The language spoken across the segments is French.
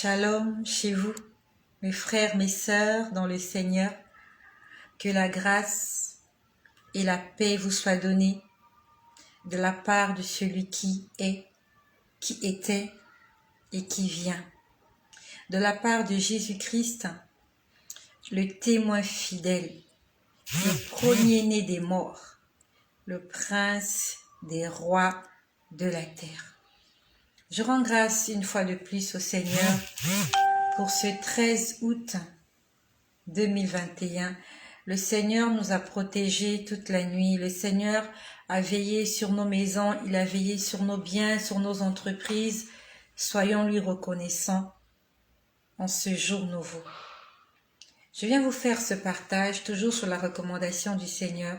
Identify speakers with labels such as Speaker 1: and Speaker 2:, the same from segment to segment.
Speaker 1: Shalom chez vous, mes frères, mes sœurs dans le Seigneur. Que la grâce et la paix vous soient données de la part de celui qui est, qui était et qui vient. De la part de Jésus-Christ, le témoin fidèle, le premier-né des morts, le prince des rois de la terre. Je rends grâce une fois de plus au Seigneur pour ce 13 août 2021. Le Seigneur nous a protégés toute la nuit. Le Seigneur a veillé sur nos maisons, il a veillé sur nos biens, sur nos entreprises. Soyons lui reconnaissants en ce jour nouveau. Je viens vous faire ce partage, toujours sur la recommandation du Seigneur.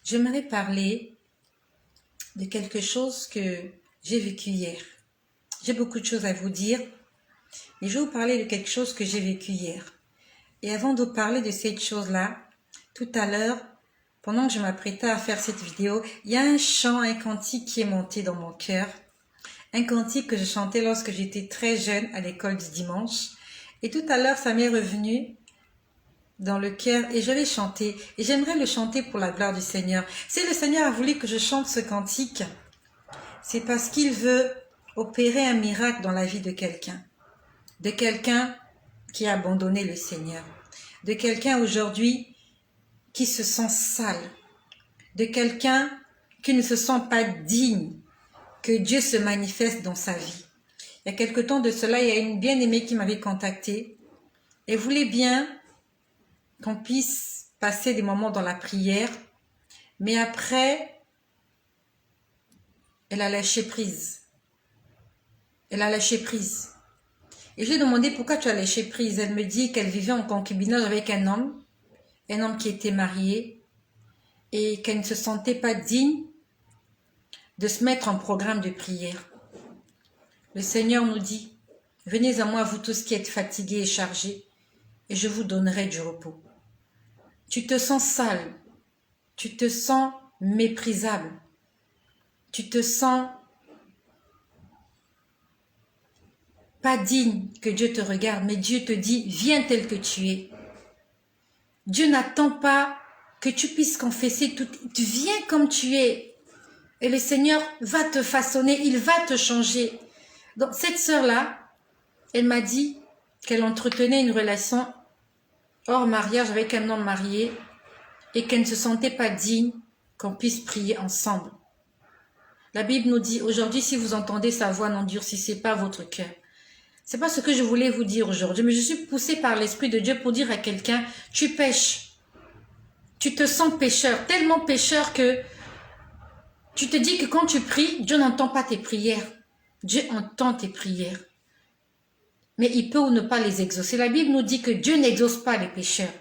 Speaker 1: J'aimerais parler de quelque chose que j'ai vécu hier. J'ai beaucoup de choses à vous dire, mais je vais vous parler de quelque chose que j'ai vécu hier. Et avant de vous parler de cette chose-là, tout à l'heure, pendant que je m'apprêtais à faire cette vidéo, il y a un chant, un cantique qui est monté dans mon cœur. Un cantique que je chantais lorsque j'étais très jeune à l'école du dimanche. Et tout à l'heure, ça m'est revenu dans le cœur et je l'ai chanté. Et j'aimerais le chanter pour la gloire du Seigneur. Si le Seigneur a voulu que je chante ce cantique, c'est parce qu'il veut opérer un miracle dans la vie de quelqu'un. De quelqu'un qui a abandonné le Seigneur. De quelqu'un aujourd'hui qui se sent sale. De quelqu'un qui ne se sent pas digne que Dieu se manifeste dans sa vie. Il y a quelque temps de cela, il y a une bien-aimée qui m'avait contactée et voulait bien qu'on puisse passer des moments dans la prière, mais après, elle a lâché prise. Elle a lâché prise. Et je lui ai demandé pourquoi tu as lâché prise. Elle me dit qu'elle vivait en concubinage avec un homme qui était marié et qu'elle ne se sentait pas digne de se mettre en programme de prière. Le Seigneur nous dit, venez à moi vous tous qui êtes fatigués et chargés et je vous donnerai du repos. Tu te sens sale, tu te sens méprisable, tu te sens pas digne que Dieu te regarde, mais Dieu te dit, viens tel que tu es. Dieu n'attend pas que tu puisses confesser tout, viens comme tu es. Et le Seigneur va te façonner, il va te changer. Donc cette sœur-là, elle m'a dit qu'elle entretenait une relation hors mariage avec un homme marié et qu'elle ne se sentait pas digne qu'on puisse prier ensemble. La Bible nous dit, aujourd'hui, si vous entendez sa voix, n'endurcissez pas votre cœur. C'est pas ce que je voulais vous dire aujourd'hui, mais je suis poussée par l'Esprit de Dieu pour dire à quelqu'un, tu pèches. Tu te sens pécheur, tellement pécheur que tu te dis que quand tu pries, Dieu n'entend pas tes prières. Dieu entend tes prières. Mais il peut ou ne pas les exaucer. La Bible nous dit que Dieu n'exauce pas les pécheurs.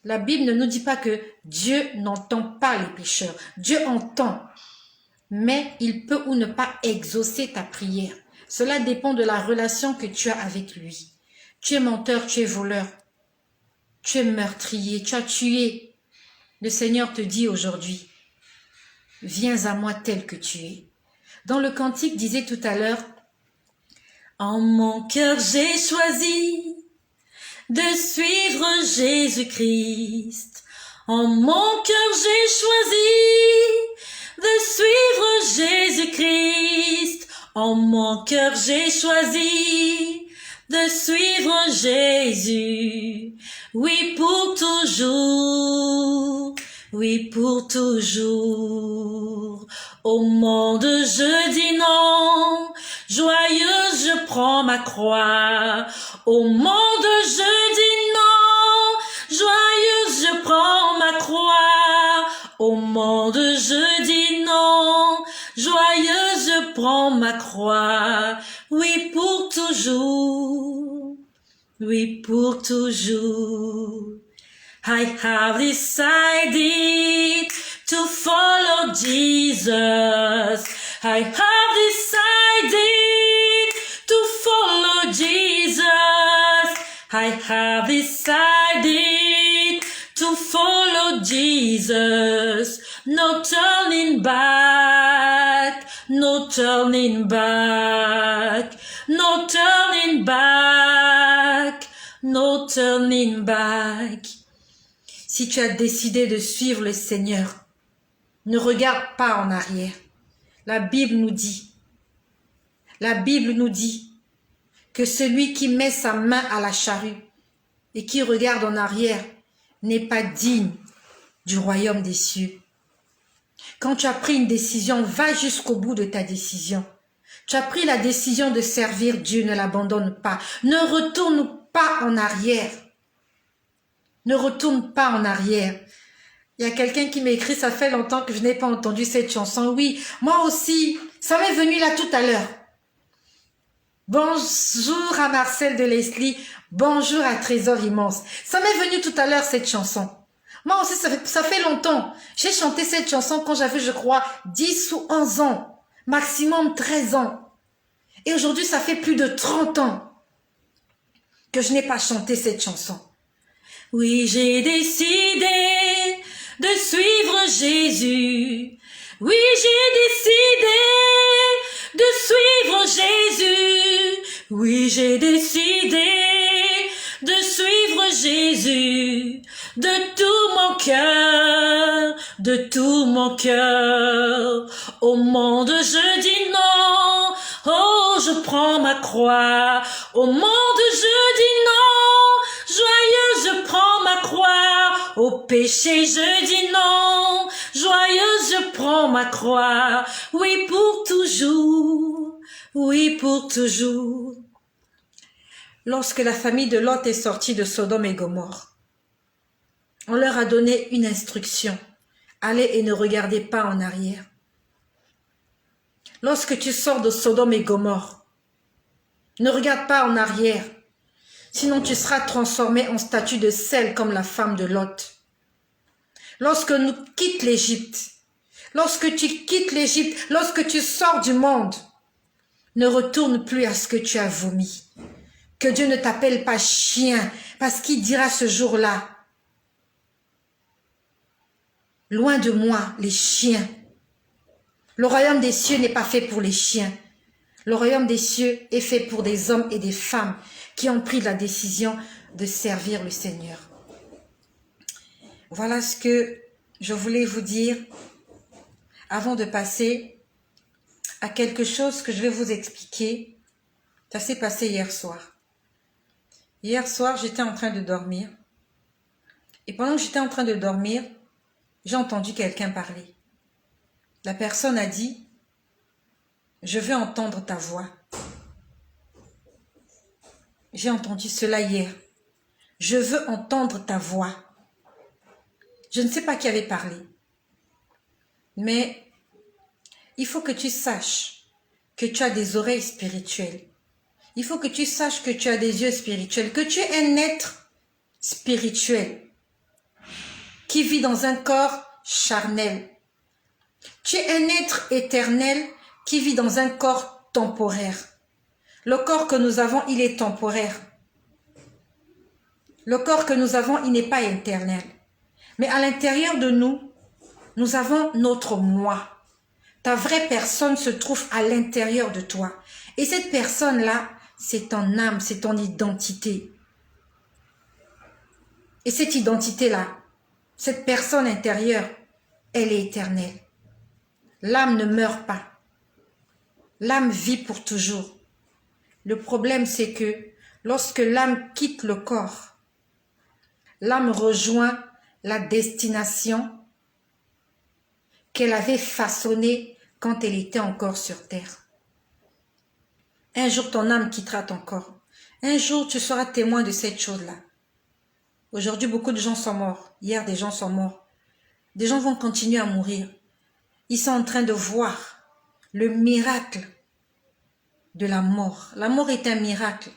Speaker 1: La Bible ne nous dit pas que Dieu n'entend pas les pécheurs. Dieu entend, mais il peut ou ne pas exaucer ta prière. Cela dépend de la relation que tu as avec lui. Tu es menteur, tu es voleur, tu es meurtrier, tu as tué. Le Seigneur te dit aujourd'hui, viens à moi tel que tu es. Dans le cantique disait tout à l'heure, en mon cœur j'ai choisi de suivre Jésus-Christ. En mon cœur j'ai choisi de suivre Jésus-Christ. En mon cœur j'ai choisi de suivre Jésus. Oui, pour toujours. Oui, pour toujours. Au monde je dis non. Joyeuse je prends ma croix. Au monde je dis non. Joyeuse je prends ma croix. Au monde je dis non. Joyeuse je prends ma croix. Oui, pour toujours. Oui, pour toujours. I have decided to follow Jesus. I have decided to follow Jesus. I have decided to follow Jesus. No turning back, no turning back, no turning back. no turning back. Si tu as décidé de suivre le Seigneur, ne regarde pas en arrière. La Bible nous dit que celui qui met sa main à la charrue et qui regarde en arrière n'est pas digne du royaume des cieux. Quand tu as pris une décision, va jusqu'au bout de ta décision. Tu as pris la décision de servir Dieu, ne l'abandonne pas. Ne retourne pas en arrière. Ne retourne pas en arrière. Il y a quelqu'un qui m'écrit, ça fait longtemps que je n'ai pas entendu cette chanson. Oui, moi aussi, ça m'est venu là tout à l'heure. Bonjour à Marcel de Leslie, bonjour à Trésor Immense. Ça m'est venu tout à l'heure cette chanson. Moi aussi, ça fait longtemps. J'ai chanté cette chanson quand j'avais, je crois, 10 ou 11 ans, maximum 13 ans. Et aujourd'hui, ça fait plus de 30 ans que je n'ai pas chanté cette chanson. Oui, j'ai décidé de suivre Jésus. Oui, j'ai décidé de suivre Jésus. Oui, j'ai décidé de suivre Jésus. De tout mon cœur, de tout mon cœur. Au monde, je dis non. Oh, je prends ma croix. Au monde, je dis non. Joyeuse, je prends ma croix. Au péché, je dis non. Joyeuse, je prends ma croix. Oui, pour toujours. Oui, pour toujours. Lorsque la famille de Lot est sortie de Sodome et Gomorrhe, on leur a donné une instruction. Allez et ne regardez pas en arrière. Lorsque tu sors de Sodome et Gomorrhe, ne regarde pas en arrière. Sinon tu seras transformé en statue de sel comme la femme de Lot. Lorsque nous quittons l'Égypte, lorsque tu quittes l'Égypte, lorsque tu sors du monde, ne retourne plus à ce que tu as vomi. Que Dieu ne t'appelle pas chien, parce qu'il dira ce jour-là, loin de moi, les chiens. Le royaume des cieux n'est pas fait pour les chiens. Le royaume des cieux est fait pour des hommes et des femmes qui ont pris la décision de servir le Seigneur. Voilà ce que je voulais vous dire avant de passer à quelque chose que je vais vous expliquer. Ça s'est passé hier soir. Hier soir, j'étais en train de dormir. Et pendant que j'étais en train de dormir, j'ai entendu quelqu'un parler. La personne a dit, « Je veux entendre ta voix. » J'ai entendu cela hier. « Je veux entendre ta voix. » Je ne sais pas qui avait parlé. Mais il faut que tu saches que tu as des oreilles spirituelles. Il faut que tu saches que tu as des yeux spirituels, que tu es un être spirituel qui vit dans un corps charnel. Tu es un être éternel qui vit dans un corps temporaire. Le corps que nous avons, il est temporaire. Le corps que nous avons, il n'est pas éternel. Mais à l'intérieur de nous, nous avons notre moi. Ta vraie personne se trouve à l'intérieur de toi. Et cette personne-là, c'est ton âme, c'est ton identité. Et cette identité-là, cette personne intérieure, elle est éternelle. L'âme ne meurt pas. L'âme vit pour toujours. Le problème, c'est que lorsque l'âme quitte le corps, l'âme rejoint la destination qu'elle avait façonnée quand elle était encore sur terre. Un jour, ton âme quittera ton corps. Un jour, tu seras témoin de cette chose-là. Aujourd'hui, beaucoup de gens sont morts. Hier, des gens sont morts. Des gens vont continuer à mourir. Ils sont en train de voir le miracle de la mort. La mort est un miracle.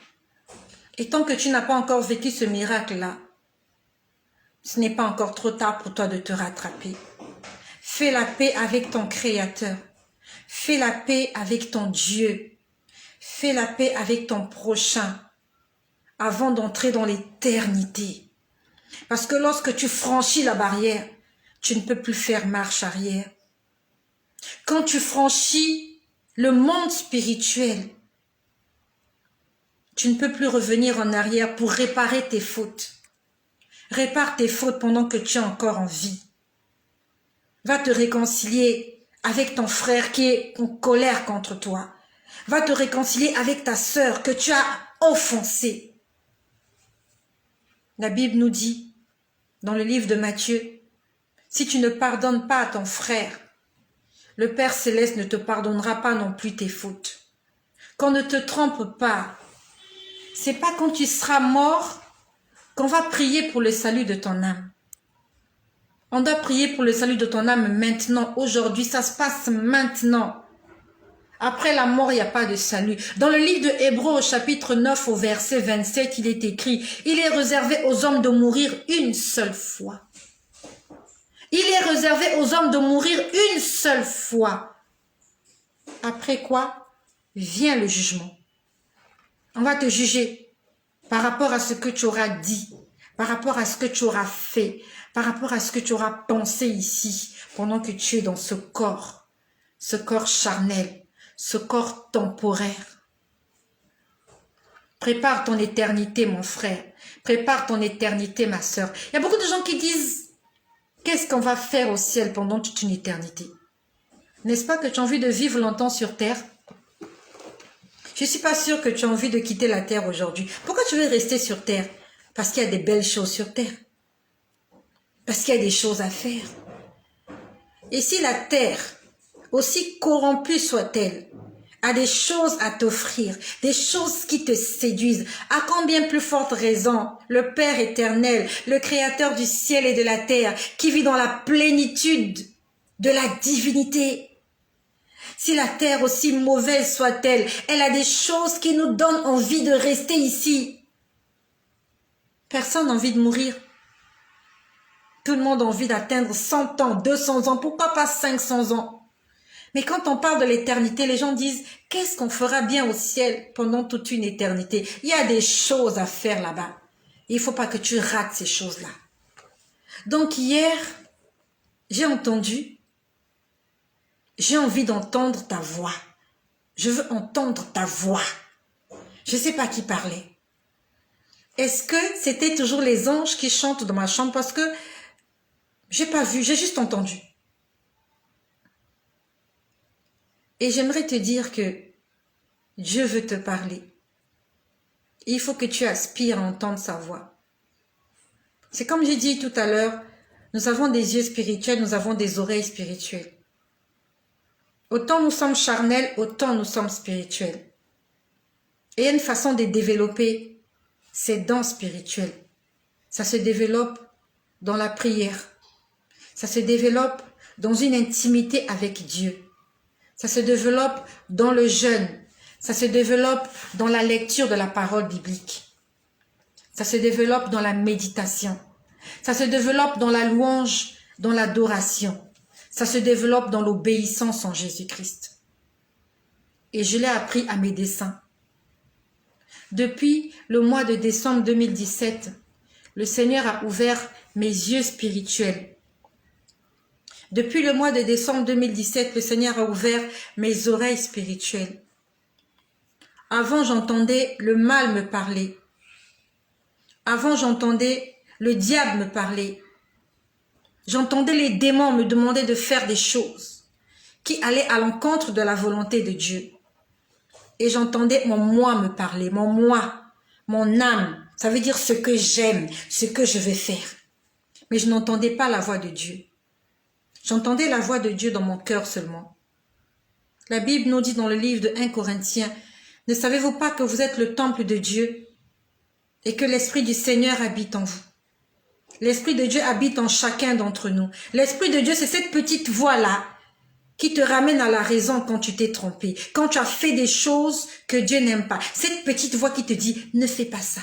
Speaker 1: Et tant que tu n'as pas encore vécu ce miracle-là, ce n'est pas encore trop tard pour toi de te rattraper. Fais la paix avec ton Créateur. Fais la paix avec ton Dieu. Fais la paix avec ton prochain avant d'entrer dans l'éternité. Parce que lorsque tu franchis la barrière, tu ne peux plus faire marche arrière. Quand tu franchis le monde spirituel, Tu ne peux plus revenir en arrière pour réparer tes fautes. Répare tes fautes pendant que tu es encore en vie. Va te réconcilier avec ton frère qui est en colère contre toi. Va te réconcilier avec ta sœur que tu as offensée. La Bible nous dit, dans le livre de Matthieu, si tu ne pardonnes pas à ton frère, le Père Céleste ne te pardonnera pas non plus tes fautes. Qu'on ne te trompe pas. C'est pas quand tu seras mort qu'on va prier pour le salut de ton âme. On doit prier pour le salut de ton âme maintenant, aujourd'hui, ça se passe maintenant. Après la mort, il n'y a pas de salut. Dans le livre de Hébreux, au chapitre 9, au verset 27, il est écrit, il est réservé aux hommes de mourir une seule fois. Il est réservé aux hommes de mourir une seule fois. Après quoi, vient le jugement. On va te juger par rapport à ce que tu auras dit, par rapport à ce que tu auras fait, par rapport à ce que tu auras pensé ici, pendant que tu es dans ce corps charnel, ce corps temporaire. Prépare ton éternité, mon frère. Prépare ton éternité, ma sœur. Il y a beaucoup de gens qui disent, qu'est-ce qu'on va faire au ciel pendant toute une éternité? N'est-ce pas que tu as envie de vivre longtemps sur terre? Je ne suis pas sûre que tu as envie de quitter la terre aujourd'hui. Pourquoi tu veux rester sur terre? Parce qu'il y a des belles choses sur terre. Parce qu'il y a des choses à faire. Et si la terre, aussi corrompue soit-elle, a des choses à t'offrir, des choses qui te séduisent, à combien plus forte raison le Père éternel, le Créateur du ciel et de la terre, qui vit dans la plénitude de la divinité. Si la terre, aussi mauvaise soit-elle, elle a des choses qui nous donnent envie de rester ici. Personne n'a envie de mourir. Tout le monde a envie d'atteindre 100 ans, 200 ans, pourquoi pas 500 ans? Mais quand on parle de l'éternité, les gens disent, qu'est-ce qu'on fera bien au ciel pendant toute une éternité? Il y a des choses à faire là-bas. Il ne faut pas que tu rates ces choses-là. Donc hier, j'ai envie d'entendre ta voix. Je veux entendre ta voix. Je ne sais pas qui parlait. Est-ce que c'était toujours les anges qui chantent dans ma chambre? Parce que j'ai pas vu, j'ai juste entendu. Et j'aimerais te dire que Dieu veut te parler. Il faut que tu aspires à entendre sa voix. C'est comme j'ai dit tout à l'heure, nous avons des yeux spirituels, nous avons des oreilles spirituelles. Autant nous sommes charnels, autant nous sommes spirituels. Et il y a une façon de développer ces dons spirituels. Ça se développe dans la prière. Ça se développe dans une intimité avec Dieu. Ça se développe dans le jeûne. Ça se développe dans la lecture de la parole biblique. Ça se développe dans la méditation. Ça se développe dans la louange, dans l'adoration. Ça se développe dans l'obéissance en Jésus-Christ. Et je l'ai appris à mes desseins. Depuis le mois de décembre 2017, le Seigneur a ouvert mes yeux spirituels. Depuis le mois de décembre 2017, le Seigneur a ouvert mes oreilles spirituelles. Avant, j'entendais le mal me parler. Avant, j'entendais le diable me parler. J'entendais les démons me demander de faire des choses qui allaient à l'encontre de la volonté de Dieu. Et j'entendais mon moi me parler, mon moi, mon âme. Ça veut dire ce que j'aime, ce que je vais faire. Mais je n'entendais pas la voix de Dieu. J'entendais la voix de Dieu dans mon cœur seulement. La Bible nous dit dans le livre de 1 Corinthiens, « Ne savez-vous pas que vous êtes le temple de Dieu et que l'Esprit du Seigneur habite en vous ?» L'Esprit de Dieu habite en chacun d'entre nous. L'Esprit de Dieu, c'est cette petite voix-là qui te ramène à la raison quand tu t'es trompé, quand tu as fait des choses que Dieu n'aime pas. Cette petite voix qui te dit, ne fais pas ça.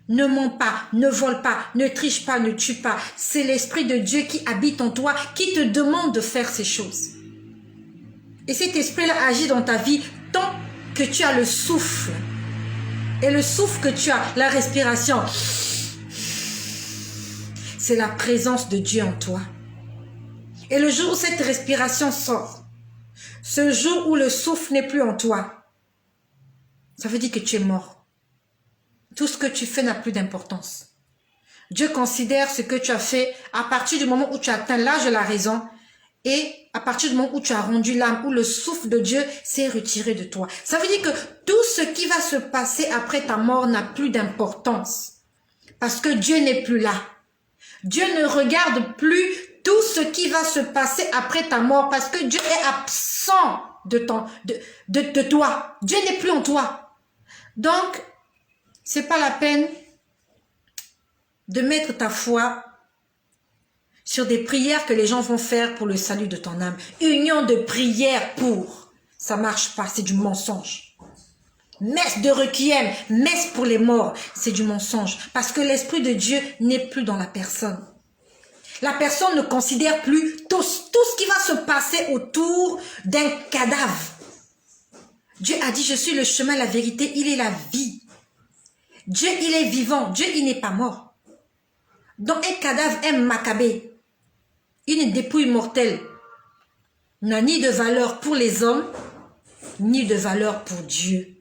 Speaker 1: Ne mens pas, ne vole pas, ne triche pas, ne tue pas. C'est l'Esprit de Dieu qui habite en toi, qui te demande de faire ces choses. Et cet esprit-là agit dans ta vie tant que tu as le souffle. Et le souffle que tu as, la respiration, c'est la présence de Dieu en toi. Et le jour où cette respiration sort, ce jour où le souffle n'est plus en toi, ça veut dire que tu es mort. tout ce que tu fais n'a plus d'importance. Dieu considère ce que tu as fait à partir du moment où tu as atteint l'âge de la raison et à partir du moment où tu as rendu l'âme, où le souffle de Dieu s'est retiré de toi. Ça veut dire que tout ce qui va se passer après ta mort n'a plus d'importance. Parce que Dieu n'est plus là. Dieu ne regarde plus tout ce qui va se passer après ta mort parce que Dieu est absent de toi. Dieu n'est plus en toi. Donc, c'est pas la peine de mettre ta foi sur des prières que les gens vont faire pour le salut de ton âme. Union de prière pour. Ça marche pas, c'est du mensonge. Messe de requiem, messe pour les morts, c'est du mensonge. Parce que l'Esprit de Dieu n'est plus dans la personne. La personne ne considère plus tout ce qui va se passer autour d'un cadavre. Dieu a dit, je suis le chemin, la vérité, il est la vie. Dieu, il est vivant. Dieu, il n'est pas mort. Donc, un cadavre, un macabé, une dépouille mortelle, n'a ni de valeur pour les hommes, ni de valeur pour Dieu.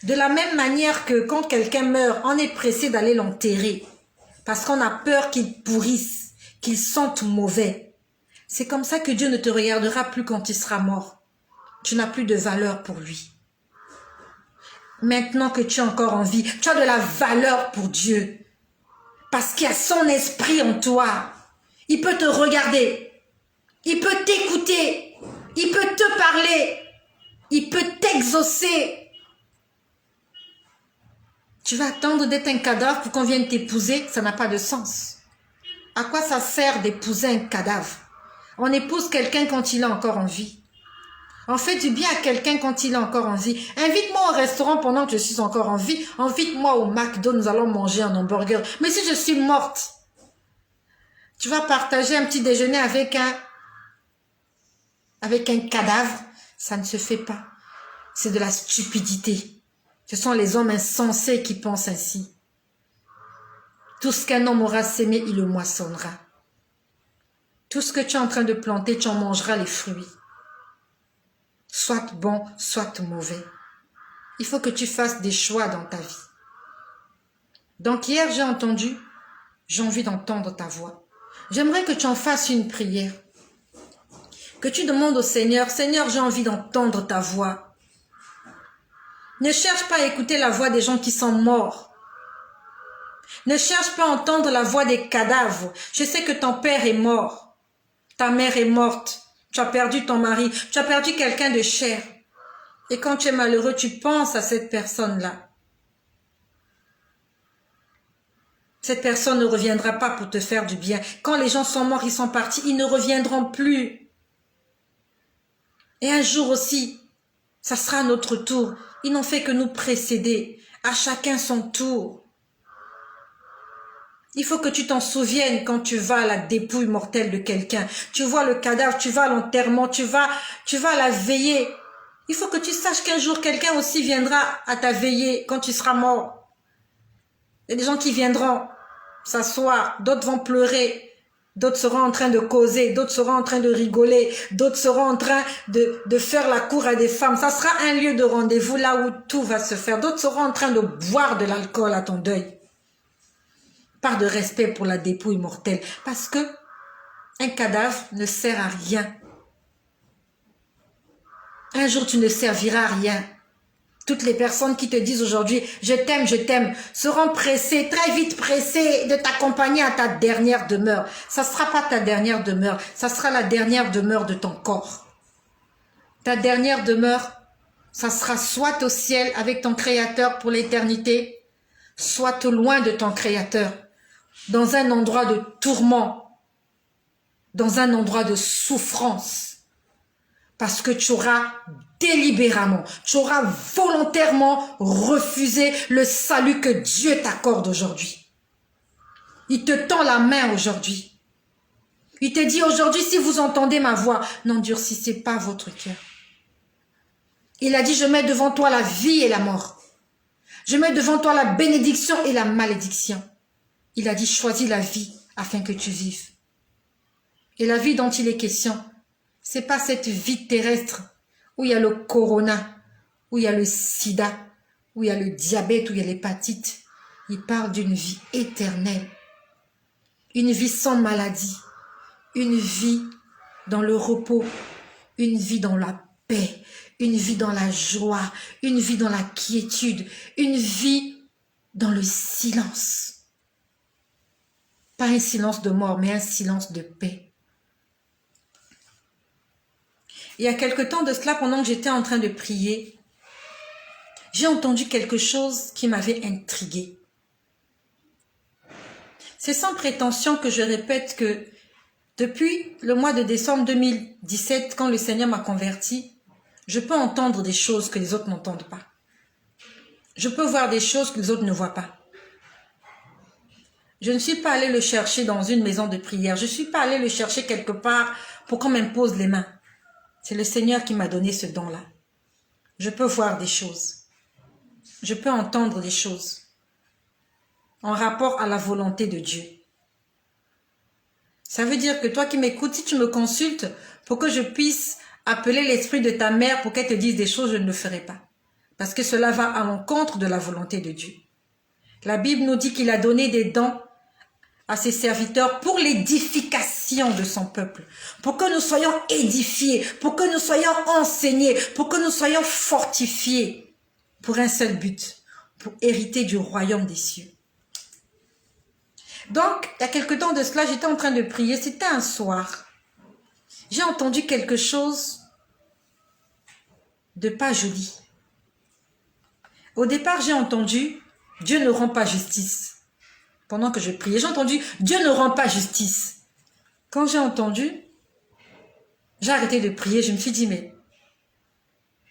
Speaker 1: De la même manière que quand quelqu'un meurt, on est pressé d'aller l'enterrer, parce qu'on a peur qu'il pourrisse, qu'il sente mauvais. C'est comme ça que Dieu ne te regardera plus quand il sera mort. Tu n'as plus de valeur pour lui. Maintenant que tu es encore en vie, tu as de la valeur pour Dieu. Parce qu'il y a son esprit en toi. Il peut te regarder. Il peut t'écouter. Il peut te parler. Il peut t'exaucer. Tu vas attendre d'être un cadavre pour qu'on vienne t'épouser. Ça n'a pas de sens. À quoi ça sert d'épouser un cadavre? On épouse quelqu'un quand il est encore en vie. On fait du bien à quelqu'un quand il est encore en vie. Invite-moi au restaurant pendant que je suis encore en vie. Invite-moi au McDo, nous allons manger un hamburger. Mais si je suis morte, tu vas partager un petit déjeuner avec un cadavre. Ça ne se fait pas. C'est de la stupidité. Ce sont les hommes insensés qui pensent ainsi. Tout ce qu'un homme aura sémé, il le moissonnera. Tout ce que tu es en train de planter, tu en mangeras les fruits. Soit bon, soit mauvais. Il faut que tu fasses des choix dans ta vie. Donc hier, j'ai envie d'entendre ta voix. J'aimerais que tu en fasses une prière. Que tu demandes au Seigneur, Seigneur, j'ai envie d'entendre ta voix. Ne cherche pas à écouter la voix des gens qui sont morts. Ne cherche pas à entendre la voix des cadavres. Je sais que ton père est mort. Ta mère est morte. Tu as perdu ton mari. Tu as perdu quelqu'un de cher. Et quand tu es malheureux, tu penses à cette personne-là. Cette personne ne reviendra pas pour te faire du bien. Quand les gens sont morts, ils sont partis, ils ne reviendront plus. Et un jour aussi, ça sera notre tour. Ils n'ont fait que nous précéder. À chacun son tour. Il faut que tu t'en souviennes quand tu vas à la dépouille mortelle de quelqu'un. Tu vois le cadavre, tu vas à l'enterrement, tu vas à la veillée. Il faut que tu saches qu'un jour, quelqu'un aussi viendra à ta veillée quand tu seras mort. Il y a des gens qui viendront s'asseoir, d'autres vont pleurer, d'autres seront en train de causer, d'autres seront en train de rigoler, d'autres seront en train de faire la cour à des femmes. Ça sera un lieu de rendez-vous là où tout va se faire. D'autres seront en train de boire de l'alcool à ton deuil. Par de respect pour la dépouille mortelle. Parce que un cadavre ne sert à rien. Un jour, tu ne serviras à rien. Toutes les personnes qui te disent aujourd'hui « je t'aime » seront pressées, très vite pressées de t'accompagner à ta dernière demeure. Ça ne sera pas ta dernière demeure, ça sera la dernière demeure de ton corps. Ta dernière demeure, ça sera soit au ciel avec ton Créateur pour l'éternité, soit loin de ton Créateur, dans un endroit de tourment, dans un endroit de souffrance. Parce que tu auras délibérément, tu auras volontairement refusé le salut que Dieu t'accorde aujourd'hui. Il te tend la main aujourd'hui. Il te dit aujourd'hui, si vous entendez ma voix, n'endurcissez pas votre cœur. Il a dit, je mets devant toi la vie et la mort. Je mets devant toi la bénédiction et la malédiction. Il a dit, choisis la vie afin que tu vives. Et la vie dont il est question, c'est pas cette vie terrestre où il y a le corona, où il y a le sida, où il y a le diabète, où il y a l'hépatite. Il parle d'une vie éternelle, une vie sans maladie, une vie dans le repos, une vie dans la paix, une vie dans la joie, une vie dans la quiétude, une vie dans le silence. Pas un silence de mort, mais un silence de paix. Il y a quelque temps de cela, pendant que j'étais en train de prier, j'ai entendu quelque chose qui m'avait intriguée. C'est sans prétention que je répète que depuis le mois de décembre 2017, quand le Seigneur m'a converti, je peux entendre des choses que les autres n'entendent pas. Je peux voir des choses que les autres ne voient pas. Je ne suis pas allée le chercher dans une maison de prière. Je ne suis pas allée le chercher quelque part pour qu'on m'impose les mains. C'est le Seigneur qui m'a donné ce don-là. Je peux voir des choses. Je peux entendre des choses en rapport à la volonté de Dieu. Ça veut dire que toi qui m'écoutes, si tu me consultes pour que je puisse appeler l'esprit de ta mère pour qu'elle te dise des choses, je ne le ferai pas. Parce que cela va à l'encontre de la volonté de Dieu. La Bible nous dit qu'il a donné des dons à ses serviteurs pour l'édification de son peuple, pour que nous soyons édifiés, pour que nous soyons enseignés, pour que nous soyons fortifiés, pour un seul but, pour hériter du royaume des cieux. Donc, il y a quelque temps de cela, j'étais en train de prier, c'était un soir. J'ai entendu quelque chose de pas joli. Au départ, j'ai entendu « Dieu ne rend pas justice ». Pendant que je priais, j'ai entendu « Dieu ne rend pas justice ». Quand j'ai entendu, j'ai arrêté de prier, je me suis dit « Mais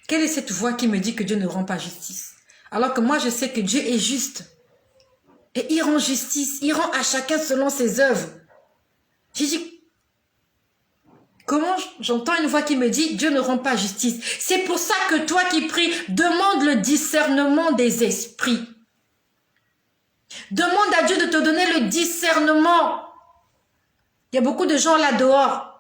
Speaker 1: quelle est cette voix qui me dit que Dieu ne rend pas justice ?» Alors que moi, je sais que Dieu est juste. Et il rend justice, il rend à chacun selon ses œuvres. J'ai dit, comment j'entends une voix qui me dit, Dieu ne rend pas justice. C'est pour ça que toi qui pries, demande le discernement des esprits. Demande à Dieu de te donner le discernement. Il y a beaucoup de gens là dehors.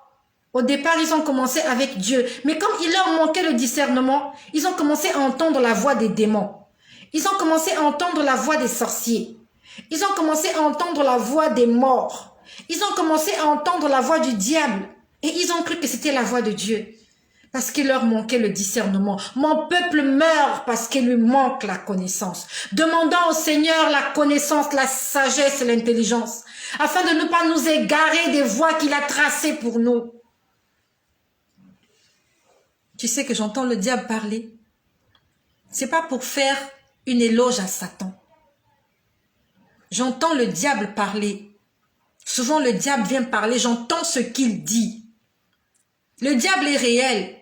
Speaker 1: Au départ, ils ont commencé avec Dieu. Mais comme il leur manquait le discernement, ils ont commencé à entendre la voix des démons. Ils ont commencé à entendre la voix des sorciers. Ils ont commencé à entendre la voix des morts. Ils ont commencé à entendre la voix du diable. Et ils ont cru que c'était la voix de Dieu. Parce qu'il leur manquait le discernement. Mon peuple meurt parce qu'il lui manque la connaissance. Demandons au Seigneur la connaissance, la sagesse et l'intelligence. Afin de ne pas nous égarer des voies qu'il a tracées pour nous. Tu sais que j'entends le diable parler. C'est pas pour faire une éloge à Satan. J'entends le diable parler. Souvent, le diable vient parler, j'entends ce qu'il dit. Le diable est réel.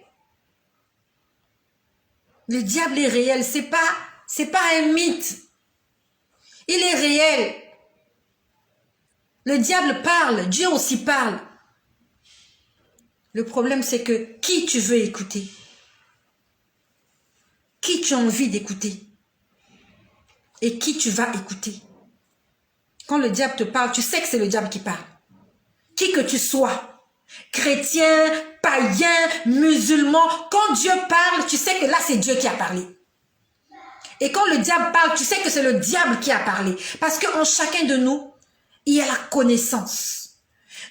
Speaker 1: Le diable est réel, c'est pas un mythe. Il est réel. Le diable parle, Dieu aussi parle. Le problème, c'est que qui tu veux écouter? Qui tu as envie d'écouter? Et qui tu vas écouter? Quand le diable te parle, tu sais que c'est le diable qui parle. Qui que tu sois, chrétien, païen, musulman, quand Dieu parle, tu sais que là, c'est Dieu qui a parlé. Et quand le diable parle, tu sais que c'est le diable qui a parlé. Parce qu'en chacun de nous, il y a la connaissance.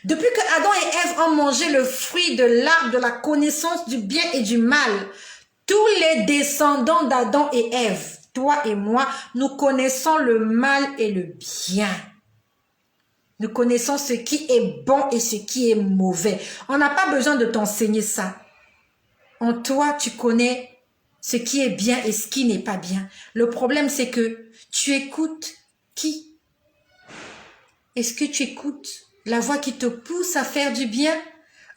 Speaker 1: Depuis que Adam et Ève ont mangé le fruit de l'arbre de la connaissance du bien et du mal, tous les descendants d'Adam et Ève, toi et moi, nous connaissons le mal et le bien. Nous connaissons ce qui est bon et ce qui est mauvais. On n'a pas besoin de t'enseigner ça. En toi, tu connais ce qui est bien et ce qui n'est pas bien. Le problème, c'est que tu écoutes qui? Est-ce que tu écoutes la voix qui te pousse à faire du bien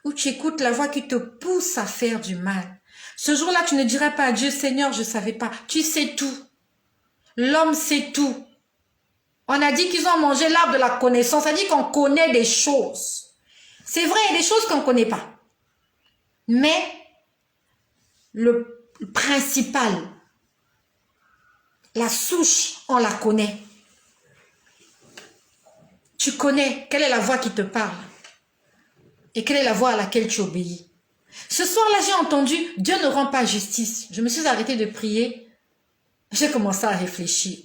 Speaker 1: ou tu écoutes la voix qui te pousse à faire du mal? Ce jour-là, tu ne diras pas à Dieu, Seigneur, je ne savais pas. Tu sais tout. L'homme sait tout. On a dit qu'ils ont mangé l'arbre de la connaissance. Ça dit qu'on connaît des choses. C'est vrai, il y a des choses qu'on ne connaît pas. Mais le principal, la souche, on la connaît. Tu connais quelle est la voix qui te parle et quelle est la voix à laquelle tu obéis. Ce soir-là, j'ai entendu « Dieu ne rend pas justice ». Je me suis arrêtée de prier. J'ai commencé à réfléchir.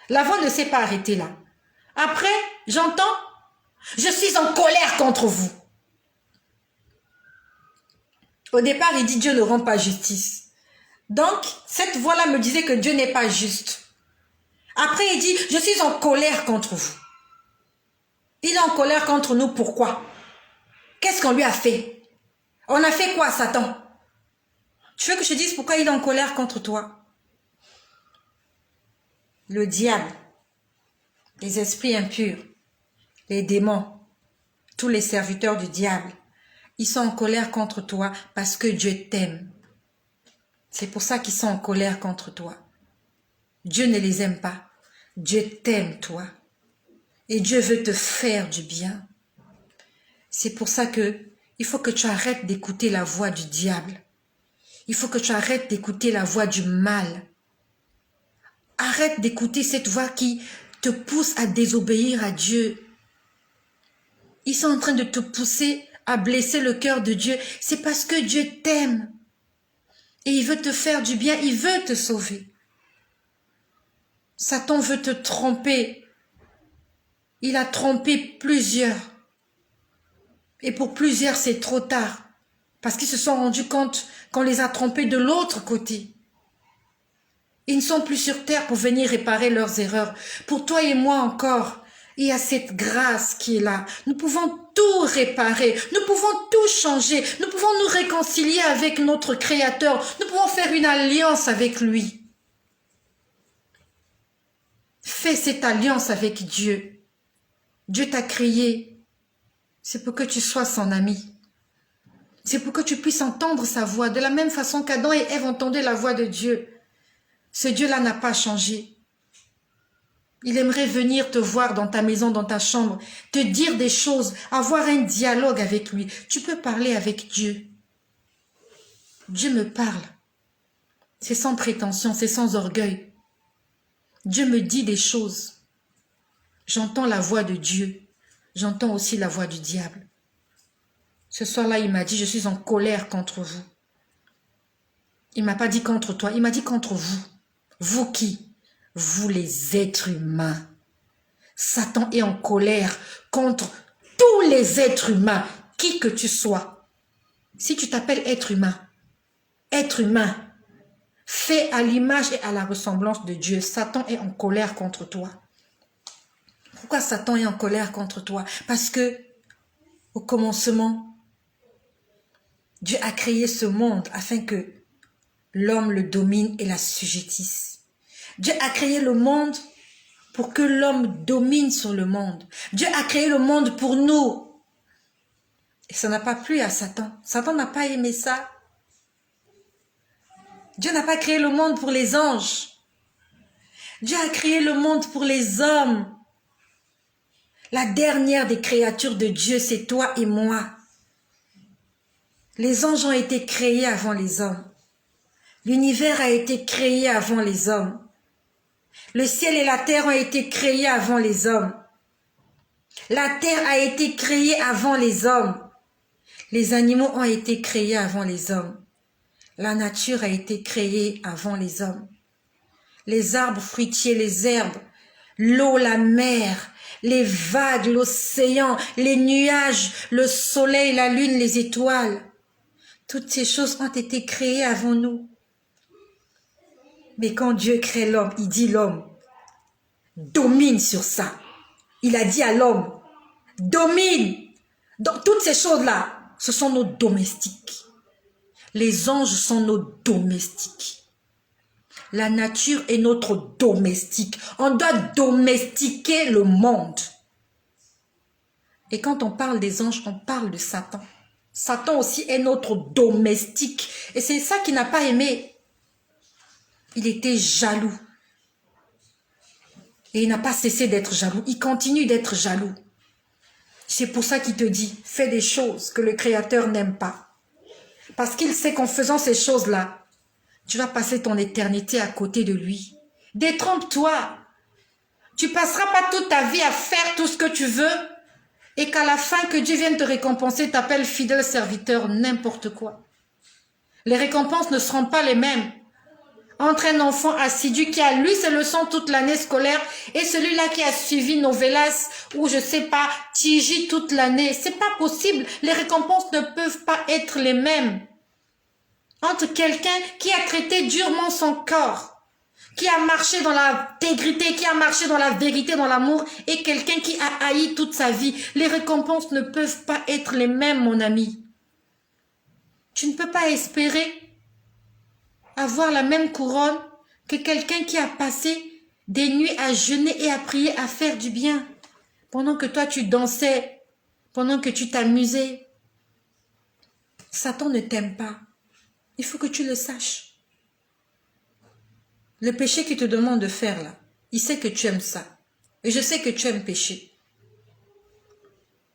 Speaker 1: La voix ne s'est pas arrêtée là. Après, j'entends, je suis en colère contre vous. Au départ, il dit Dieu ne rend pas justice. Donc, cette voix-là me disait que Dieu n'est pas juste. Après, il dit, je suis en colère contre vous. Il est en colère contre nous, pourquoi? Qu'est-ce qu'on lui a fait? On a fait quoi, Satan? Tu veux que je te dise pourquoi il est en colère contre toi? Le diable, les esprits impurs, les démons, tous les serviteurs du diable, ils sont en colère contre toi parce que Dieu t'aime. C'est pour ça qu'ils sont en colère contre toi. Dieu ne les aime pas. Dieu t'aime, toi. Et Dieu veut te faire du bien. C'est pour ça que il faut que tu arrêtes d'écouter la voix du diable. Il faut que tu arrêtes d'écouter la voix du mal. Arrête d'écouter cette voix qui te pousse à désobéir à Dieu. Ils sont en train de te pousser à blesser le cœur de Dieu. C'est parce que Dieu t'aime. Et il veut te faire du bien, il veut te sauver. Satan veut te tromper. Il a trompé plusieurs. Et pour plusieurs, c'est trop tard. Parce qu'ils se sont rendus compte qu'on les a trompés de l'autre côté. Ils ne sont plus sur terre pour venir réparer leurs erreurs. Pour toi et moi encore, il y a cette grâce qui est là. Nous pouvons tout réparer. Nous pouvons tout changer. Nous pouvons nous réconcilier avec notre Créateur. Nous pouvons faire une alliance avec lui. Fais cette alliance avec Dieu. Dieu t'a créé. C'est pour que tu sois son ami. C'est pour que tu puisses entendre sa voix. De la même façon qu'Adam et Ève entendaient la voix de Dieu. Ce Dieu-là n'a pas changé. Il aimerait venir te voir dans ta maison, dans ta chambre, te dire des choses, avoir un dialogue avec lui. Tu peux parler avec Dieu. Dieu me parle. C'est sans prétention, c'est sans orgueil. Dieu me dit des choses. J'entends la voix de Dieu. J'entends aussi la voix du diable. Ce soir-là, il m'a dit, je suis en colère contre vous. Il ne m'a pas dit contre toi, il m'a dit contre vous. Vous qui? Vous les êtres humains. Satan est en colère contre tous les êtres humains, qui que tu sois. Si tu t'appelles être humain, fait à l'image et à la ressemblance de Dieu, Satan est en colère contre toi. Pourquoi Satan est en colère contre toi? Parce que, au commencement, Dieu a créé ce monde afin que l'homme le domine et l'assujettisse. Dieu a créé le monde pour que l'homme domine sur le monde. Dieu a créé le monde pour nous. Et ça n'a pas plu à Satan. Satan n'a pas aimé ça. Dieu n'a pas créé le monde pour les anges. Dieu a créé le monde pour les hommes. La dernière des créatures de Dieu, c'est toi et moi. Les anges ont été créés avant les hommes. L'univers a été créé avant les hommes. Le ciel et la terre ont été créés avant les hommes. La terre a été créée avant les hommes. Les animaux ont été créés avant les hommes. La nature a été créée avant les hommes. Les arbres fruitiers, les herbes, l'eau, la mer, les vagues, l'océan, les nuages, le soleil, la lune, les étoiles. Toutes ces choses ont été créées avant nous. Mais quand Dieu crée l'homme, il dit l'homme domine sur ça. Il a dit à l'homme, domine. Donc toutes ces choses-là, ce sont nos domestiques. Les anges sont nos domestiques. La nature est notre domestique. On doit domestiquer le monde. Et quand on parle des anges, on parle de Satan. Satan aussi est notre domestique. Et c'est ça qu'il n'a pas aimé. Il était jaloux. Et il n'a pas cessé d'être jaloux. Il continue d'être jaloux. C'est pour ça qu'il te dit, fais des choses que le Créateur n'aime pas. Parce qu'il sait qu'en faisant ces choses-là, tu vas passer ton éternité à côté de lui. Détrompe-toi. Tu passeras pas toute ta vie à faire tout ce que tu veux et qu'à la fin que Dieu vienne te récompenser, t'appelle fidèle serviteur, n'importe quoi. Les récompenses ne seront pas les mêmes. entre un enfant assidu qui a lu ses leçons toute l'année scolaire et celui-là qui a suivi Novelas ou je sais pas, TJ toute l'année. C'est pas possible. Les récompenses ne peuvent pas être les mêmes. Entre quelqu'un qui a traité durement son corps, qui a marché dans l'intégrité, qui a marché dans la vérité, dans l'amour, et quelqu'un qui a haï toute sa vie. Les récompenses ne peuvent pas être les mêmes, mon ami. Tu ne peux pas espérer avoir la même couronne que quelqu'un qui a passé des nuits à jeûner et à prier, à faire du bien. Pendant que toi tu dansais, pendant que tu t'amusais. Satan ne t'aime pas. Il faut que tu le saches. Le péché qu'il te demande de faire là, il sait que tu aimes ça. Et je sais que tu aimes pécher.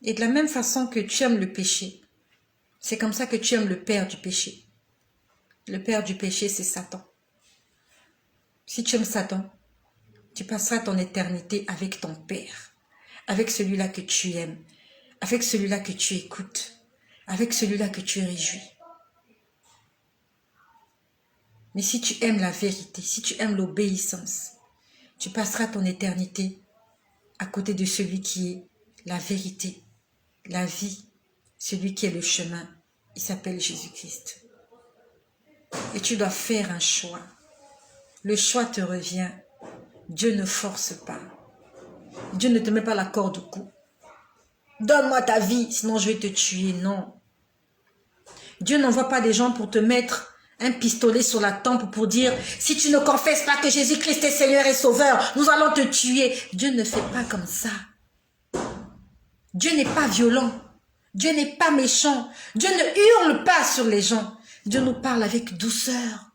Speaker 1: Et de la même façon que tu aimes le péché, c'est comme ça que tu aimes le père du péché. Le père du péché, c'est Satan. Si tu aimes Satan, tu passeras ton éternité avec ton père, avec celui-là que tu aimes, avec celui-là que tu écoutes, avec celui-là que tu réjouis. Mais si tu aimes la vérité, si tu aimes l'obéissance, tu passeras ton éternité à côté de celui qui est la vérité, la vie, celui qui est le chemin. Il s'appelle Jésus-Christ. Et tu dois faire un choix. Le choix te revient. Dieu ne force pas. Dieu ne te met pas la corde au cou. Donne-moi ta vie, sinon je vais te tuer. Non. Dieu n'envoie pas des gens pour te mettre un pistolet sur la tempe pour dire « Si tu ne confesses pas que Jésus-Christ est Seigneur et Sauveur, nous allons te tuer. » Dieu ne fait pas comme ça. Dieu n'est pas violent. Dieu n'est pas méchant. Dieu ne hurle pas sur les gens. Dieu nous parle avec douceur.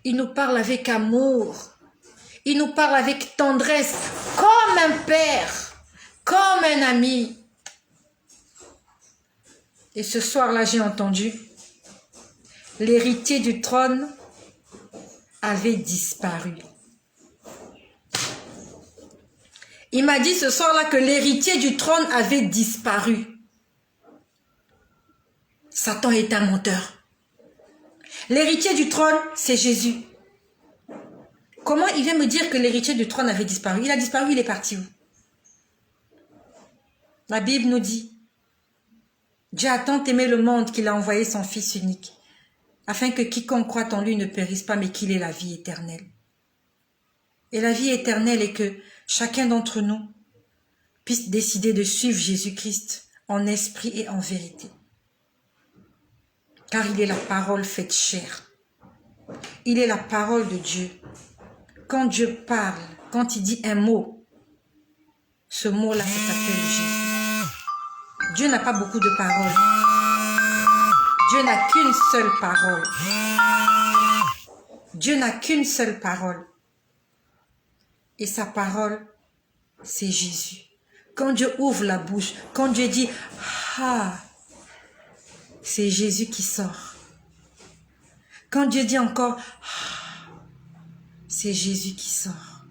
Speaker 1: Il nous parle avec amour. Il nous parle avec tendresse, comme un père, comme un ami. Et ce soir-là, j'ai entendu, l'héritier du trône avait disparu. Il m'a dit ce soir-là que l'héritier du trône avait disparu. Satan est un menteur. L'héritier du trône, c'est Jésus. Comment il vient me dire que l'héritier du trône avait disparu? Il a disparu, il est parti où? La Bible nous dit, Dieu a tant aimé le monde qu'il a envoyé son Fils unique, afin que quiconque croit en lui ne périsse pas, mais qu'il ait la vie éternelle. Et la vie éternelle est que chacun d'entre nous puisse décider de suivre Jésus-Christ en esprit et en vérité. Car il est la parole faite chair. Il est la parole de Dieu. Quand Dieu parle, quand il dit un mot, ce mot-là, ça s'appelle Jésus. Dieu n'a pas beaucoup de paroles. Dieu n'a qu'une seule parole. Dieu n'a qu'une seule parole. Et sa parole, c'est Jésus. Quand Dieu ouvre la bouche, quand Dieu dit « Ah », c'est Jésus qui sort. Quand Dieu dit encore « Ah », c'est Jésus qui sort.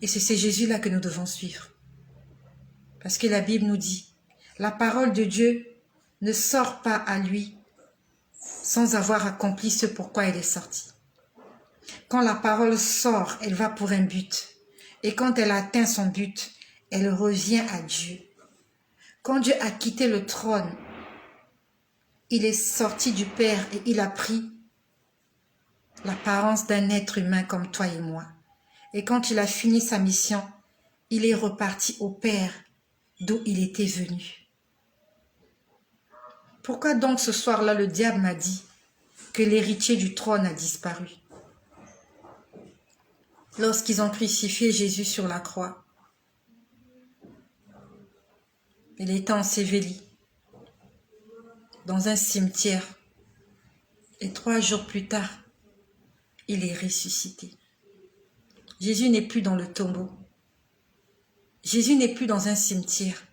Speaker 1: Et c'est ce Jésus-là que nous devons suivre. Parce que la Bible nous dit, la parole de Dieu ne sort pas à lui sans avoir accompli ce pourquoi elle est sortie. Quand la parole sort, elle va pour un but. Et quand elle atteint son but, elle revient à Dieu. Quand Dieu a quitté le trône, il est sorti du Père et il a pris l'apparence d'un être humain comme toi et moi. Et quand il a fini sa mission, il est reparti au Père d'où il était venu. Pourquoi donc ce soir-là le diable m'a dit que l'héritier du trône a disparu? Lorsqu'ils ont crucifié Jésus sur la croix, il était enseveli dans un cimetière et 3 jours plus tard, il est ressuscité. Jésus n'est plus dans le tombeau. Jésus n'est plus dans un cimetière.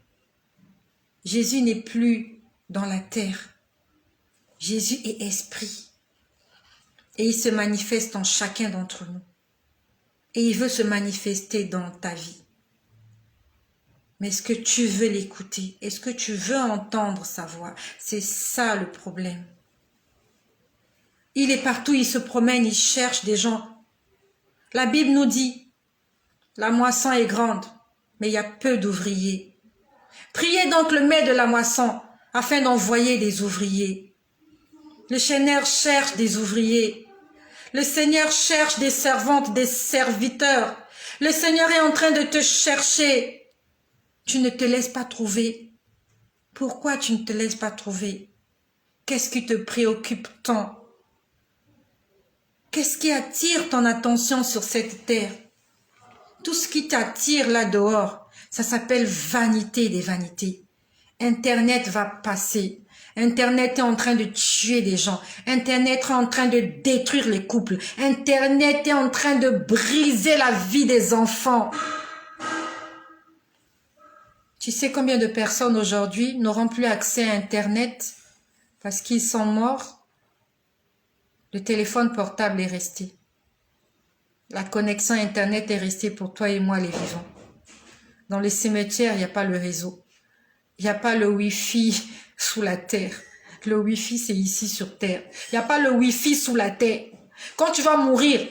Speaker 1: Jésus n'est plus dans la terre. Jésus est esprit. Et il se manifeste en chacun d'entre nous. Et il veut se manifester dans ta vie. Mais est-ce que tu veux l'écouter? Est-ce que tu veux entendre sa voix? C'est ça le problème. Il est partout, il se promène, il cherche des gens. La Bible nous dit, la moisson est grande, mais il y a peu d'ouvriers. Priez donc le maître de la moisson afin d'envoyer des ouvriers. Le Seigneur cherche des ouvriers. Le Seigneur cherche des servantes, des serviteurs. Le Seigneur est en train de te chercher. Tu ne te laisses pas trouver. Pourquoi tu ne te laisses pas trouver? Qu'est-ce qui te préoccupe tant? Qu'est-ce qui attire ton attention sur cette terre? Tout ce qui t'attire là dehors, ça s'appelle vanité des vanités. Internet va passer. Internet est en train de tuer des gens. Internet est en train de détruire les couples. Internet est en train de briser la vie des enfants. Tu sais combien de personnes aujourd'hui n'auront plus accès à Internet parce qu'ils sont morts? Le téléphone portable est resté. La connexion Internet est restée pour toi et moi les vivants. Dans les cimetières, il n'y a pas le réseau. Il n'y a pas le Wi-Fi sous la terre. Le Wi-Fi, c'est ici sur terre. Il n'y a pas le Wi-Fi sous la terre. Quand tu vas mourir,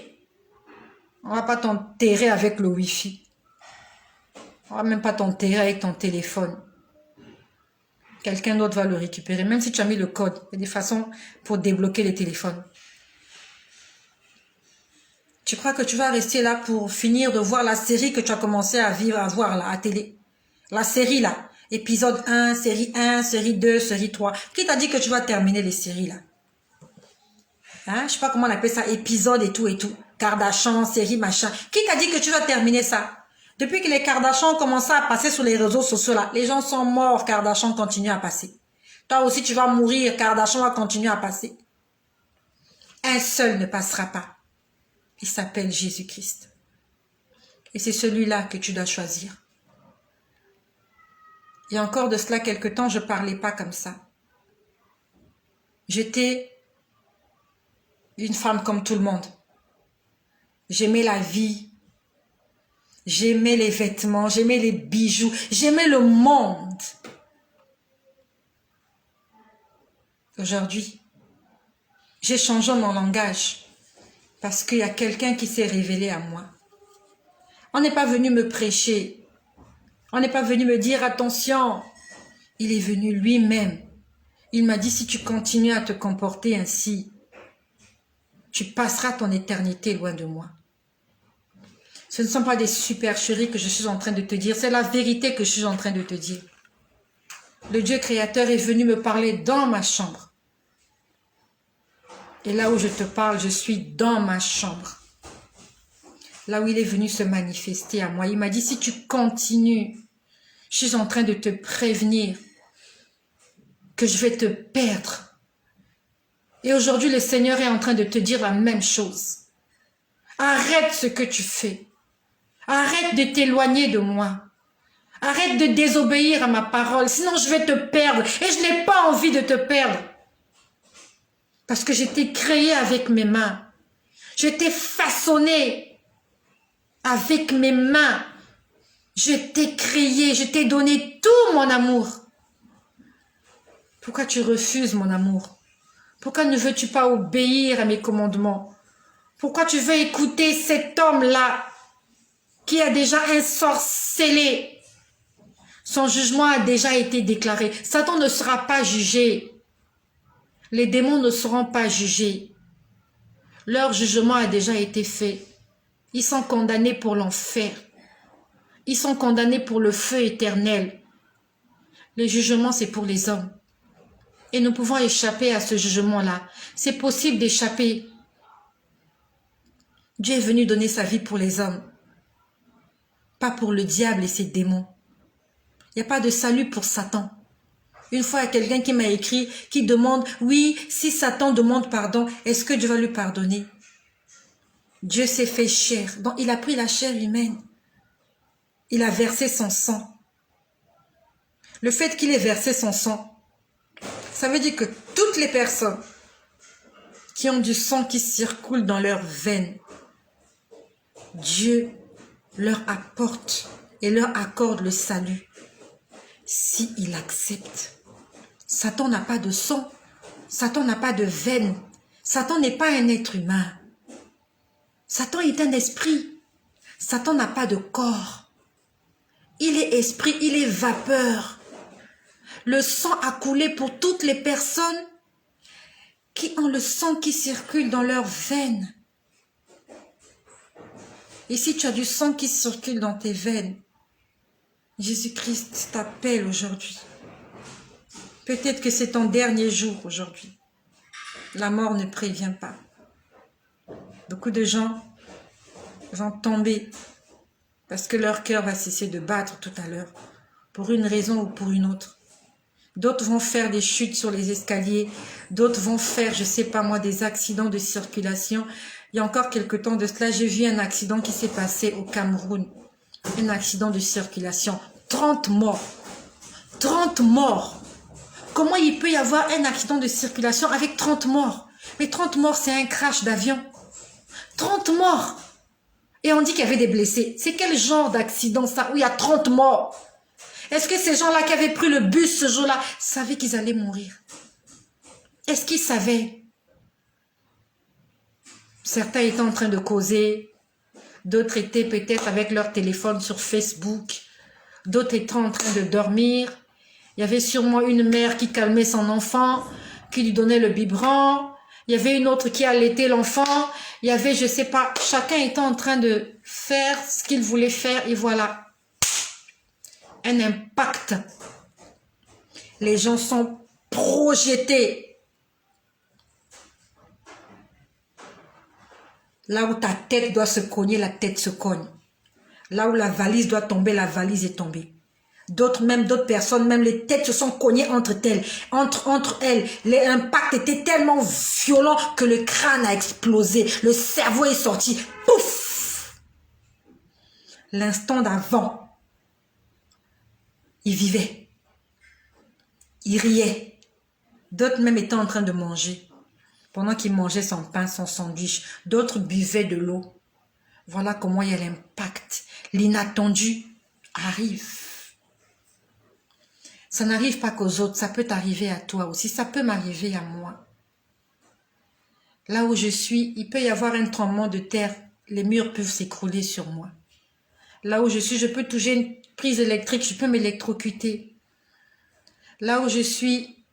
Speaker 1: on ne va pas t'enterrer avec le Wi-Fi. On ne va même pas t'enterrer avec ton téléphone. Quelqu'un d'autre va le récupérer. Même si tu as mis le code, il y a des façons pour débloquer les téléphones. Tu crois que tu vas rester là pour finir de voir la série que tu as commencé à voir là, à télé? La série là. Épisode 1, série 2, série 3. Qui t'a dit que tu vas terminer les séries là? Hein? Je sais pas comment on appelle ça, épisode et tout et tout. Kardashian, série, machin. Qui t'a dit que tu vas terminer ça? Depuis que les Kardashians ont commencé à passer sur les réseaux sociaux là, les gens sont morts, Kardashian continue à passer. Toi aussi tu vas mourir, Kardashian va continuer à passer. Un seul ne passera pas. Il s'appelle Jésus-Christ. Et c'est celui-là que tu dois choisir. Il y a encore de cela quelque temps, je ne parlais pas comme ça. J'étais une femme comme tout le monde. J'aimais la vie. J'aimais les vêtements, j'aimais les bijoux, j'aimais le monde. Aujourd'hui, j'ai changé mon langage parce qu'il y a quelqu'un qui s'est révélé à moi. On n'est pas venu me prêcher. On n'est pas venu me dire attention. Il est venu lui-même. Il m'a dit si tu continues à te comporter ainsi, tu passeras ton éternité loin de moi. Ce ne sont pas des supercheries que je suis en train de te dire, c'est la vérité que je suis en train de te dire. Le Dieu créateur est venu me parler dans ma chambre. Et là où je te parle, je suis dans ma chambre. Là où il est venu se manifester à moi. Il m'a dit, si tu continues, je suis en train de te prévenir que je vais te perdre. Et aujourd'hui, le Seigneur est en train de te dire la même chose. Arrête ce que tu fais. Arrête de t'éloigner de moi. Arrête de désobéir à ma parole, sinon je vais te perdre. Et je n'ai pas envie de te perdre. Parce que je t'ai créé avec mes mains. Je t'ai façonné avec mes mains. Je t'ai créé, je t'ai donné tout mon amour. Pourquoi tu refuses mon amour? Pourquoi ne veux-tu pas obéir à mes commandements? Pourquoi tu veux écouter cet homme-là qui a déjà ensorcelé? Son jugement a déjà été déclaré. Satan ne sera pas jugé. Les démons ne seront pas jugés. Leur jugement a déjà été fait. Ils sont condamnés pour l'enfer. Ils sont condamnés pour le feu éternel. Le jugement, c'est pour les hommes. Et nous pouvons échapper à ce jugement-là. C'est possible d'échapper. Dieu est venu donner sa vie pour les hommes. Pas pour le diable et ses démons. Il n'y a pas de salut pour Satan. Une fois, il y a quelqu'un qui m'a écrit, qui demande, oui, si Satan demande pardon, est-ce que Dieu va lui pardonner? Dieu s'est fait chair. Donc, il a pris la chair humaine. Il a versé son sang. Le fait qu'il ait versé son sang, ça veut dire que toutes les personnes qui ont du sang qui circule dans leurs veines, Dieu leur apporte et leur accorde le salut s'ils acceptent. Satan n'a pas de sang, Satan n'a pas de veine, Satan n'est pas un être humain. Satan est un esprit. Satan n'a pas de corps. Il est esprit, il est vapeur. Le sang a coulé pour toutes les personnes qui ont le sang qui circule dans leurs veines. Et si tu as du sang qui circule dans tes veines, Jésus-Christ t'appelle aujourd'hui. Peut-être que c'est ton dernier jour aujourd'hui. La mort ne prévient pas. Beaucoup de gens vont tomber parce que leur cœur va cesser de battre tout à l'heure, pour une raison ou pour une autre. D'autres vont faire des chutes sur les escaliers, d'autres vont faire, je ne sais pas moi, des accidents de circulation. Il y a encore quelque temps de cela, j'ai vu un accident qui s'est passé au Cameroun. Un accident de circulation. 30 morts. 30 morts. Comment il peut y avoir un accident de circulation avec 30 morts? Mais 30 morts, c'est un crash d'avion. 30 morts. Et on dit qu'il y avait des blessés. C'est quel genre d'accident ça, où il y a 30 morts? Est-ce que ces gens-là qui avaient pris le bus ce jour-là savaient qu'ils allaient mourir? Est-ce qu'ils savaient? Certains étaient en train de causer, d'autres étaient peut-être avec leur téléphone sur Facebook, d'autres étaient en train de dormir. Il y avait sûrement une mère qui calmait son enfant, qui lui donnait le biberon. Il y avait une autre qui allaitait l'enfant. Il y avait, je ne sais pas, chacun était en train de faire ce qu'il voulait faire et voilà. Un impact. Les gens sont projetés. Là où ta tête doit se cogner, la tête se cogne. Là où la valise doit tomber, la valise est tombée. D'autres personnes, même les têtes se sont cognées entre elles. Entre elles, l'impact était tellement violent que le crâne a explosé. Le cerveau est sorti. Pouf! L'instant d'avant, il vivait. Il riait. D'autres même étaient en train de manger. Pendant qu'il mangeait son pain, son sandwich, d'autres buvaient de l'eau. Voilà comment il y a l'impact. L'inattendu arrive. Ça n'arrive pas qu'aux autres, ça peut t'arriver à toi aussi, ça peut m'arriver à moi. Là où je suis, il peut y avoir un tremblement de terre, les murs peuvent s'écrouler sur moi. Là où je suis, je peux toucher une prise électrique, je peux m'électrocuter. Là où je suis,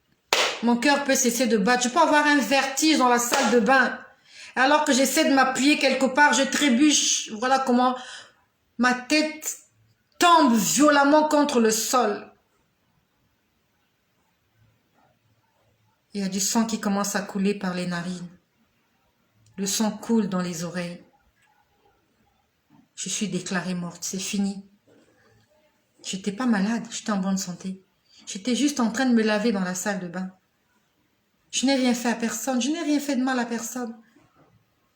Speaker 1: mon cœur peut cesser de battre, je peux avoir un vertige dans la salle de bain. Alors que j'essaie de m'appuyer quelque part, je trébuche. Voilà comment ma tête tombe violemment contre le sol. Il y a du sang qui commence à couler par les narines. Le sang coule dans les oreilles. Je suis déclarée morte, c'est fini. Je n'étais pas malade, j'étais en bonne santé. J'étais juste en train de me laver dans la salle de bain. Je n'ai rien fait à personne, je n'ai rien fait de mal à personne.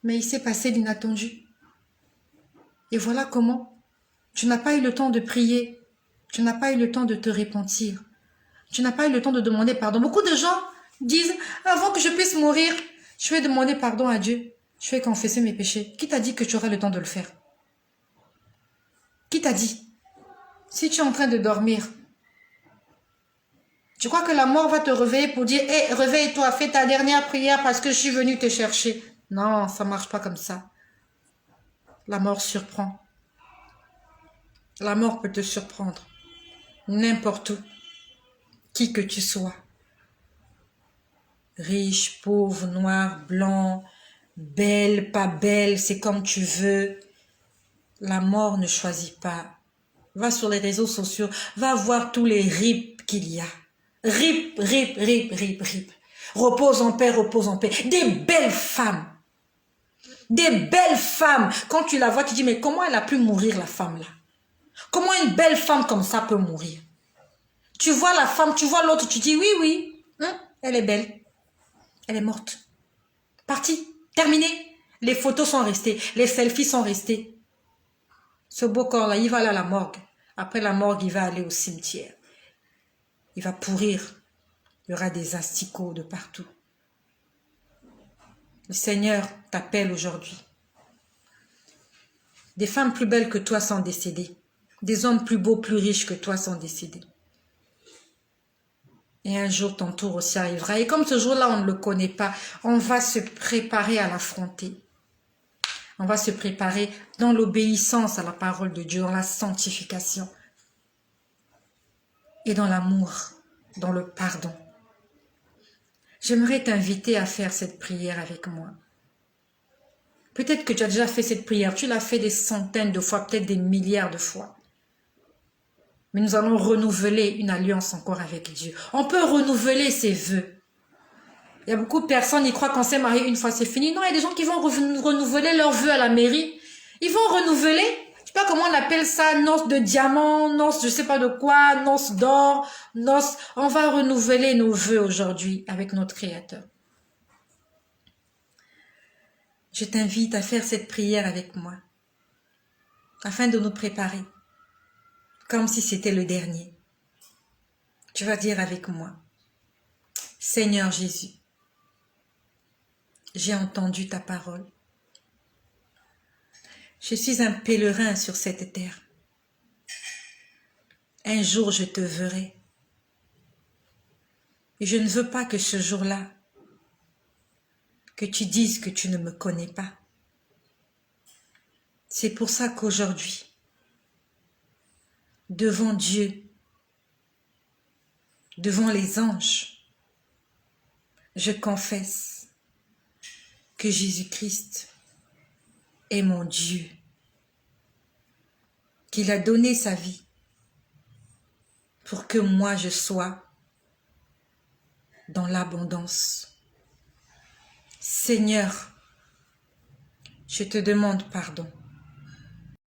Speaker 1: Mais il s'est passé l'inattendu. Et voilà comment. Tu n'as pas eu le temps de prier. Tu n'as pas eu le temps de te repentir. Tu n'as pas eu le temps de demander pardon. Beaucoup de gens disent, avant que je puisse mourir, je vais demander pardon à Dieu. Je vais confesser mes péchés. Qui t'a dit que tu auras le temps de le faire? Qui t'a dit? Si tu es en train de dormir, tu crois que la mort va te réveiller pour dire, hé, réveille-toi, fais ta dernière prière parce que je suis venu te chercher. Non, ça ne marche pas comme ça. La mort surprend. La mort peut te surprendre. N'importe où. Qui que tu sois. Riche, pauvre, noir, blanc, belle, pas belle, c'est comme tu veux. La mort ne choisit pas. Va sur les réseaux sociaux, va voir tous les rips qu'il y a. Rip, rip, rip, rip, rip. Repose en paix, repose en paix. Des belles femmes. Des belles femmes. Quand tu la vois, tu dis, mais comment elle a pu mourir, la femme là? Comment une belle femme comme ça peut mourir? Tu vois la femme, tu vois l'autre, tu dis, oui, oui, elle est belle. Elle est morte. Partie, terminée. Les photos sont restées, les selfies sont restés. Ce beau corps-là, il va aller à la morgue. Après la morgue, il va aller au cimetière. Il va pourrir. Il y aura des asticots de partout. Le Seigneur t'appelle aujourd'hui. Des femmes plus belles que toi sont décédées. Des hommes plus beaux, plus riches que toi sont décédés. Et un jour, ton tour aussi arrivera. Et comme ce jour-là, on ne le connaît pas, on va se préparer à l'affronter. On va se préparer dans l'obéissance à la parole de Dieu, dans la sanctification et dans l'amour, dans le pardon. J'aimerais t'inviter à faire cette prière avec moi. Peut-être que tu as déjà fait cette prière, tu l'as fait des centaines de fois, peut-être des milliards de fois. Mais nous allons renouveler une alliance encore avec Dieu. On peut renouveler ses vœux. Il y a beaucoup de personnes qui croient qu'on s'est marié une fois, c'est fini. Non, il y a des gens qui vont renouveler leurs vœux à la mairie. Ils vont renouveler, je sais pas comment on appelle ça, noces de diamants, noces je sais pas de quoi, noces d'or, noces. On va renouveler nos vœux aujourd'hui avec notre Créateur. Je t'invite à faire cette prière avec moi, afin de nous préparer, comme si c'était le dernier. Tu vas dire avec moi, Seigneur Jésus, j'ai entendu ta parole. Je suis un pèlerin sur cette terre. Un jour je te verrai. Et je ne veux pas que ce jour-là, que tu dises que tu ne me connais pas. C'est pour ça qu'aujourd'hui, devant Dieu, devant les anges, je confesse que Jésus-Christ est mon Dieu, qu'il a donné sa vie pour que moi je sois dans l'abondance. Seigneur, je te demande pardon